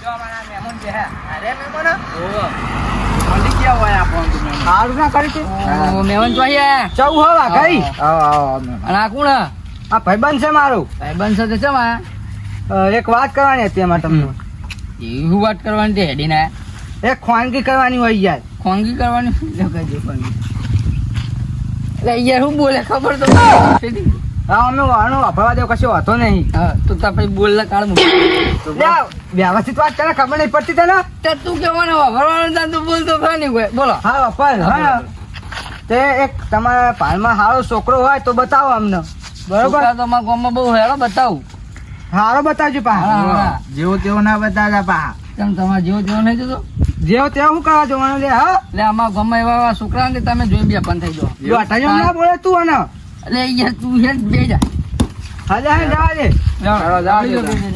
જો અમારા મહેમાન છે હે અરે મહેમાન ઓહો મંડી ક્યાં હોય આપણને સારું ના કરી છે ઓ મહેમાન તો અહીંયા ચૌ હવા ગઈ આવો આવો અને આ કોણ હે? આ ભાઈબંધ છે મારું ભાઈબંધ સાથે છે માં એક વાત કરવાની હતી એમાં તમને એવું વાત કરવાની તે હેડીને એક ખવાનગી કરવાની હોય યાર ખોંગી કરવાની લે કહેજે ખોંગી એટલે યાર હું બોલે ખબર તો નથી. હા અમે વાનો વાપરવા દેવો કશો હતો નહીં હા તો તા પછી બોલલા કાળ મૂક લે, વ્યવસ્થિત વાત કરે ખબર નહીં પડતી તને તે તું કેવાનો વાપરવાનો તા તું બોલતો ખા નહીં કોઈ બોલો હા વાપર હા તે એક તમારા પાલમાં સારો છોકરો હોય તો બતાવો અમને બરોબર છોકરા તો મારા ગામમાં બહુ હેડો બતાવું સારો બતાવજો પા હા, હા. જેવો તેવો ના બતાવતા પા કેમ તમારે જેવો જેવો નહીં જોતો જેવો તેવો શું કરવા જોવાનું લે હા એટલે આમાં ગામમાં એવા છોકરા ને તમે જોઈ બે પણ થઈ જાઓ જો અટાજો ના બોલે તું અને એટલે યાર તું હેડ બે જા હાલે હા જવા દે જાઓ, જાઓ, જાઓ, બે જા, જાઓ. બે જા.